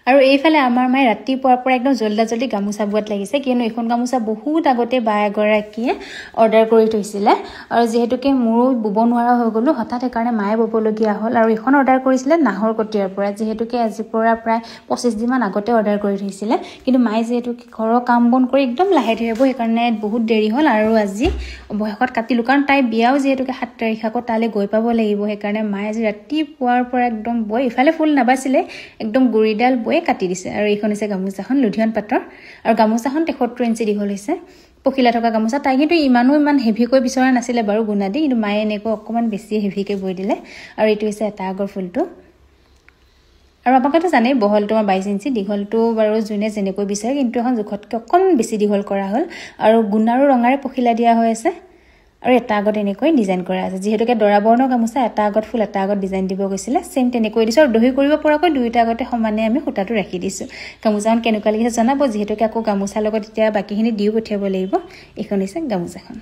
আৰু এইফালে আমাৰ মায়ে ৰাতিপুৱাৰ পৰা একদম জলদি গামোচা বোৱাত লাগিছে কিয়নো এখন গামোচা বহুত আগতে বা এগৰাকীয়ে অৰ্ডাৰ কৰি থৈছিলে আৰু যেহেতুকে মোৰো বুব নোৱাৰা হৈ গলো হঠাৎ সেইকাৰণে মায়ে ববলগীয়া হ'ল আৰু এখন অৰ্ডাৰ কৰিছিলে নাহৰকটীয়াৰ পৰা যেহেতুকে আজিৰ পৰা প্ৰায় 25 দিন মান আগতে অৰ্ডাৰ কৰি থৈছিলে কিন্তু মায়ে যেহেতু ঘৰৰ কাম বন কৰি একদম লাহে ধীৰে বই সেইকাৰণে বহুত দেৰি হ'ল আৰু আজি বয়সত কাটিলো কাৰণ তাই বিয়াও যেহেতুকে 7 তাৰিখ আকৌ তালে গৈ পাব লাগিব সেইকাৰণে মায়ে আজি ৰাতিপুৱাৰ পৰা একদম বই ইফালে ফুল নাবাছিলে একদম গুৰিডাল বই কাটি দিছে আৰু এইখন হৈছে গামোচাখন লুধিয়ান পাটৰ আৰু গামোচাখন 73 ইঞ্চি দীঘল হৈছে পখিলা থকা গামোচা তাই কিন্তু ইমান হেভিকৈ বিচৰা নাছিলে বাৰু গুণাদি কিন্তু মায়ে এনেকৈ অকমান বেছি হেভিকে বৈ দিলে আৰু এইটো হৈছে এটা আগৰ ফুলটো আৰু আপোনালোকে জানে বহলটো 22 ইঞ্চি দীঘলটো বাৰু জুনে যেনেকৈ বিচাৰে কিন্তু এখন জোখতকৈ অকমান বেছি দীঘল কৰা হ'ল আৰু গুণ আৰু ৰঙাৰে পখিলা দিয়া হৈ আছে আৰু এটা আগত এনেকৈ ডিজাইন কৰা আছে যেহেতুকে দৰা বৰ্ণৰ গামোচা এটা আগত ফুল এটা আগত ডিজাইন দিব গৈছিলে সেম তেনেকৈ দিছো আৰু দহি কৰিব পৰাকৈ দুইটা আগতে সমানে আমি সুতাটো ৰাখি দিছো গামোচাখন কেনেকুৱা লাগিছে জনাব যেহেতুকে আকৌ গামোচাৰ লগত এতিয়া বাকিখিনি দিও পঠিয়াব লাগিব এইখন হৈছে গামোচাখন